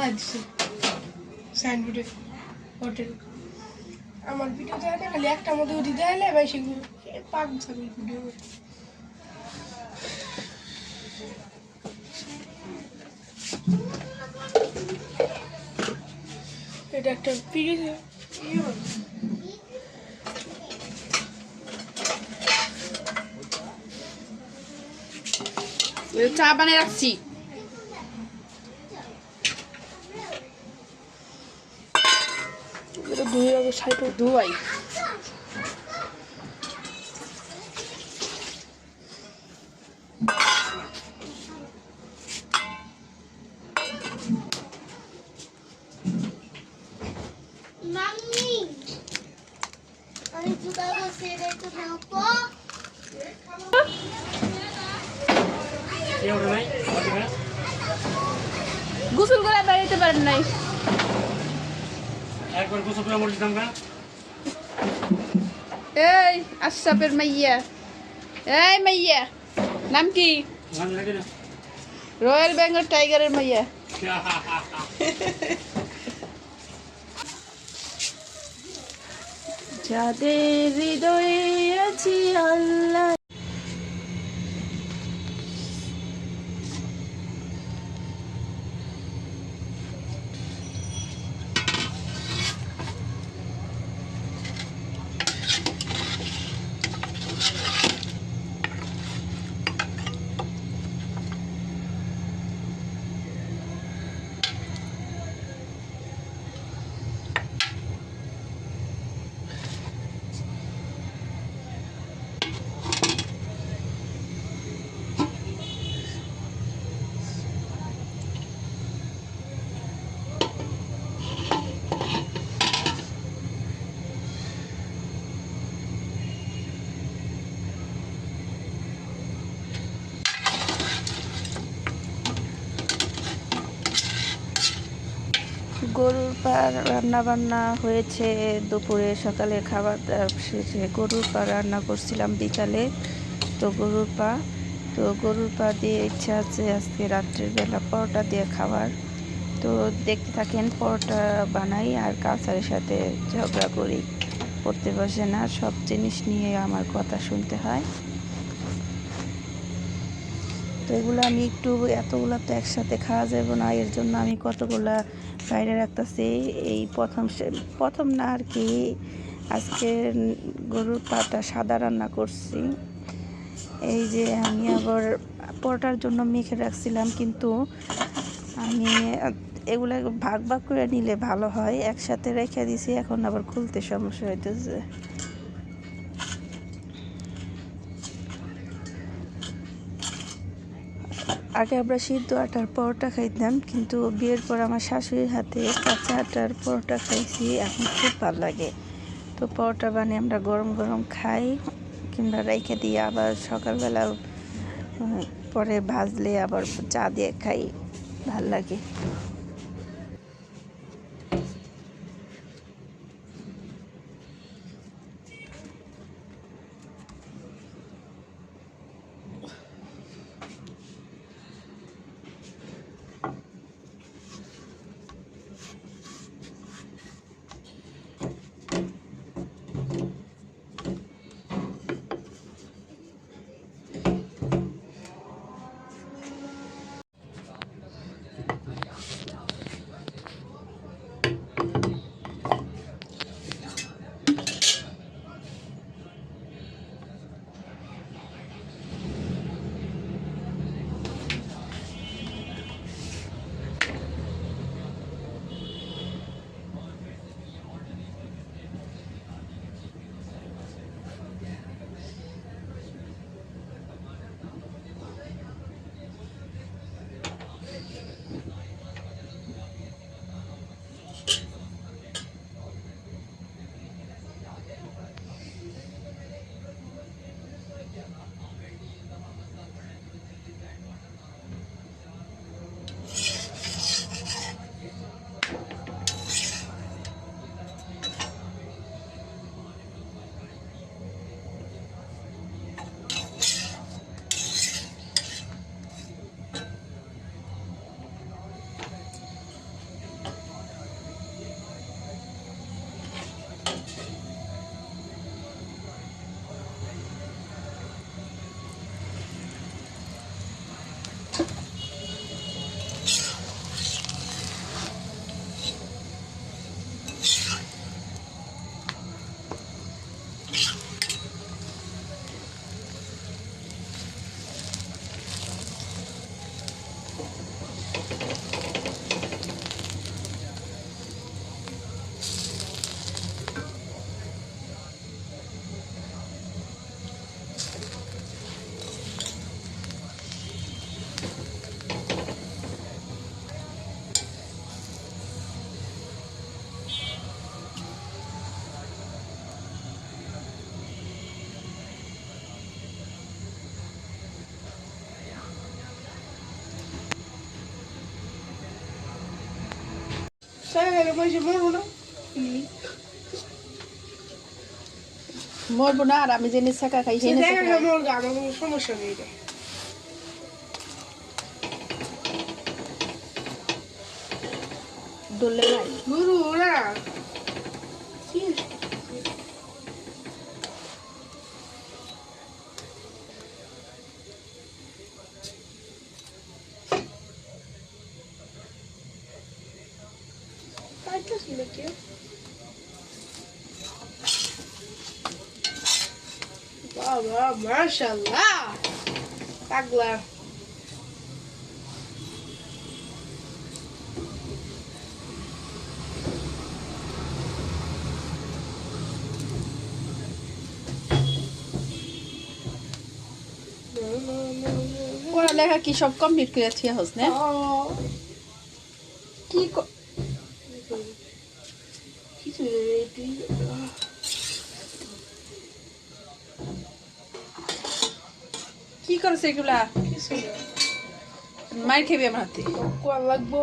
লেখা দিচ্ছে সাইনবোর্ডে হোটেল। আমার ভিডিও দেয় না, খালি একটা মধ্যে উঠে দেয় ভাই, সেগুলো পাক যাবে ভিডিও। এটা একটা ভিডিও চা বানিয়ে রাখছি। ধুয়ে আগে সাইডে ধুয়াই গোসল করে বেড়াইতে পারেন নাই? একবার গোসল করে মরে যেতাম না। এই আশরাফের মাইয়া, এই মাইয়া নাম কি? রয়্যাল বেঙ্গল টাইগারের মাইয়া। যাদের হৃদয়ে আছি আল্লাহ। গরুর পা রান্না বান্না হয়েছে দুপুরে, সকালে খাবার শেষে গরুর পা রান্না করছিলাম বিকালে। তো গরুর পা দিয়ে ইচ্ছা আছে আজকে রাত্রের বেলা পরোটা দিয়ে খাবার। তো দেখতে থাকেন, পরোটা বানাই আর কাউসারের সাথে ঝগড়া করি, পড়তে বসে না, সব জিনিস নিয়ে আমার কথা শুনতে হয়। তো এগুলো আমি এতগুলো তো একসাথে খাওয়া যাবে না, এর জন্য আমি কতগুলা বাইরে রাখতেছি। এই প্রথম না আর কি, আজকে গরুর পাটা সাদা রান্না করছি। এই যে আমি আবার পরোটার জন্য মেখে রাখছিলাম, কিন্তু আমি এগুলো ভাগ ভাগ করে নিলে ভালো হয়, একসাথে রেখে দিছি, এখন আবার খুলতে সমস্যা হইতেছে। আগে আমরা সিদ্ধ আটার পরোটা খাইতাম, কিন্তু বিয়ের পর আমার শাশুড়ির হাতে কাঁচা আটার পরোটা খাইছি, এখন খুব ভালো লাগে। তো পরোটা বানিয়ে আমরা গরম গরম খাই, কিংবা রেখে দিয়ে আবার সকালবেলা পরে ভাজলে আবার চা দিয়ে খাই, ভাল লাগে। সারা খাইলে পয়সা মরবো না মরবো না আর আমি জেনে শেখা খাই সে জেনে দেখা শেখা গেল মরবো আমার কোনো সমস্যা নেই রে ডললে নাই গুরু না বাবা মাশাআল্লাহ পাগলা পড়ালেখা কি সব কমপ্লিট করে থিয়া হস না কি কিছু কি করছে এগুলা কিছু মার খেবি আমার হাতে কোয়া লাগবো